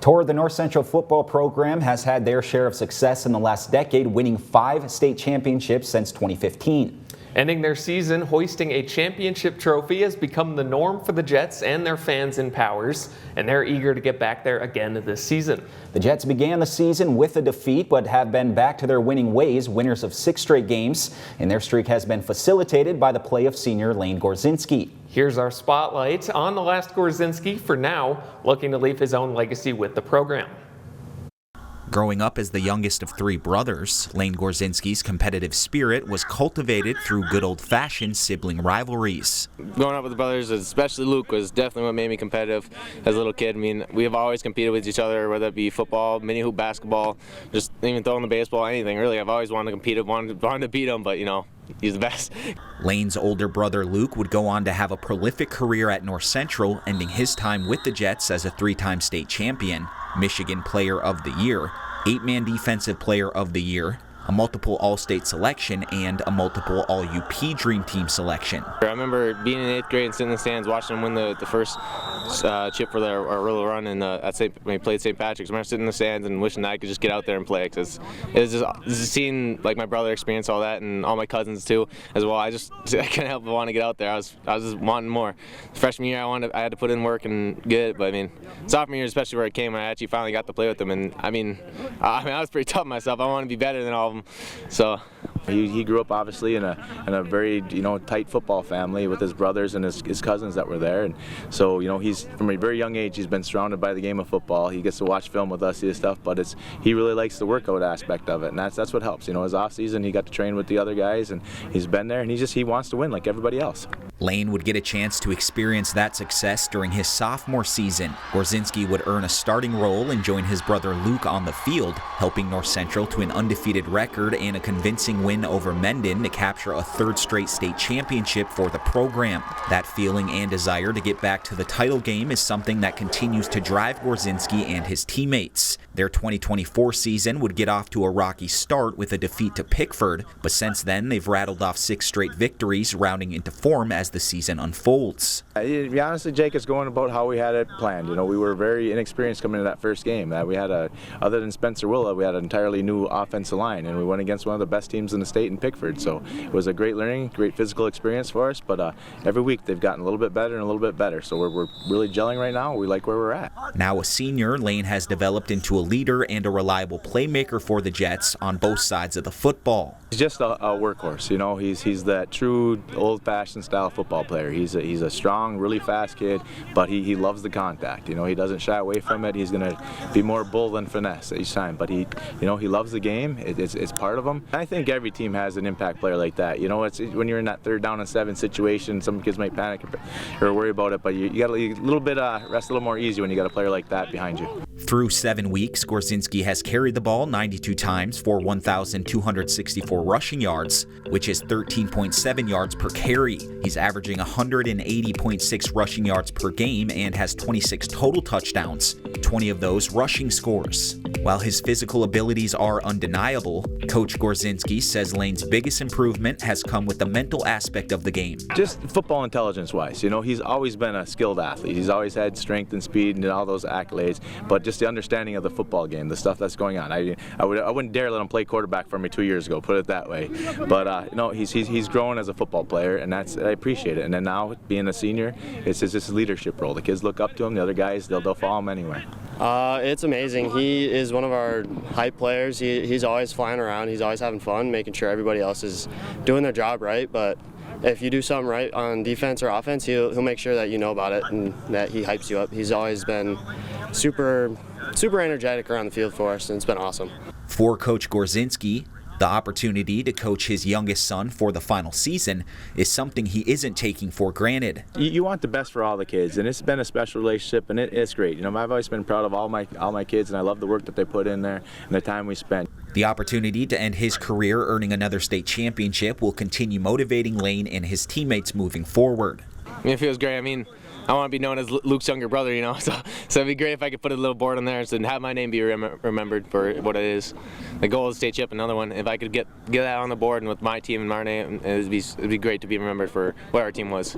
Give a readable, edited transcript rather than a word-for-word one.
Toward the North Central football program has had their share of success in the last decade, winning 5 state championships since 2015. Ending their season hoisting a championship trophy has become the norm for the Jets and their fans in Powers, and they're eager to get back there again this season. The Jets began the season with a defeat, but have been back to their winning ways, winners of 6 straight games, and their streak has been facilitated by the play of senior Lane Gorzinski. Here's our spotlight on the last Gorzinski, for now looking to leave his own legacy with the program. Growing up as the youngest of 3 brothers, Lane Gorzinski's competitive spirit was cultivated through good old-fashioned sibling rivalries. Growing up with the brothers, especially Luke, was definitely what made me competitive as a little kid. I mean, we have always competed with each other, whether it be football, mini hoop, basketball, just even throwing the baseball, anything really. I've always wanted to compete, wanted to beat him, but you know, he's the best. Lane's older brother Luke would go on to have a prolific career at North Central, ending his time with the Jets as a 3-time state champion, Michigan Player of the Year, 8-man Defensive Player of the Year, a multiple All-State selection, and a multiple All-UP Dream Team selection. I remember being in 8th grade and sitting in the stands watching him win the first chip for our little run when he played St. Patrick's. I remember sitting in the stands and wishing that I could just get out there and play, because it's just seeing like my brother experience all that, and all my cousins too as well. I couldn't help but want to get out there. I was just wanting more. Freshman year I had to put in work and get it, but I mean sophomore year, especially where I came, when I actually finally got to play with him, and I was pretty tough myself. I wanted to be better than all of them. So he grew up obviously in a very tight football family with his brothers and his cousins that were there, and so he's from a very young age he's been surrounded by the game of football. He gets to watch film with us, see his stuff, but he really likes the workout aspect of it, and that's what helps. His off season he got to train with the other guys, and he's been there, and he wants to win like everybody else. Lane would get a chance to experience that success during his sophomore season. Gorzinski would earn a starting role and join his brother Luke on the field, helping North Central to an undefeated record and a convincing win over Mendon to capture a 3rd straight state championship for the program. That feeling and desire to get back to the title game is something that continues to drive Gorzinski and his teammates. Their 2024 season would get off to a rocky start with a defeat to Pickford, but since then they've rattled off 6 straight victories, rounding into form as the season unfolds. To be honest, Jake, it's going about how we had it planned. We were very inexperienced coming into that first game. We had other than Spencer Willa, we had an entirely new offensive line, and we went against one of the best teams in the state in Pickford. So it was a great learning, great physical experience for us. But every week they've gotten a little bit better and a little bit better. So we're really gelling right now. We like where we're at. Now a senior, Lane has developed into a leader and a reliable playmaker for the Jets on both sides of the football. He's just a workhorse. He's that true old-fashioned style football player. He's a strong, really fast kid, but he loves the contact. He doesn't shy away from it. He's going to be more bull than finesse each time, but he loves the game. It's part of him. I think every team has an impact player like that. It's when you're in that 3rd down and 7 situation, some kids might panic or worry about it, but you got a little bit rest a little more easy when you got a player like that behind you. Through 7 weeks, Gorzinski has carried the ball 92 times for 1,264 rushing yards, which is 13.7 yards per carry. He's averaging 180.6 rushing yards per game and has 26 total touchdowns, 20 of those rushing scores. While his physical abilities are undeniable, Coach Gorzinski says Lane's biggest improvement has come with the mental aspect of the game. Just football intelligence-wise, he's always been a skilled athlete. He's always had strength and speed and all those accolades, but just the understanding of the football game, the stuff that's going on. I wouldn't dare let him play quarterback for me 2 years ago, put it that way. But he's grown as a football player, and I appreciate it. And then now being a senior, it's just his leadership role. The kids look up to him. The other guys, they'll follow him anywhere. It's amazing. He is one of our hype players. He's always flying around. He's always having fun, making sure everybody else is doing their job right. But if you do something right on defense or offense, he'll make sure that you know about it and that he hypes you up. He's always been super energetic around the field for us, and it's been awesome. For Coach Gorzinski, the opportunity to coach his youngest son for the final season is something he isn't taking for granted. You want the best for all the kids, and it's been a special relationship, and it's great. I've always been proud of all my kids, and I love the work that they put in there and the time we spent. The opportunity to end his career earning another state championship will continue motivating Lane and his teammates moving forward. It feels great. I want to be known as Luke's younger brother, so it'd be great if I could put a little board on there and have my name be remembered for what it is. The goal is state chip, another one. If I could get that on the board and with my team and my name, it'd be great to be remembered for what our team was.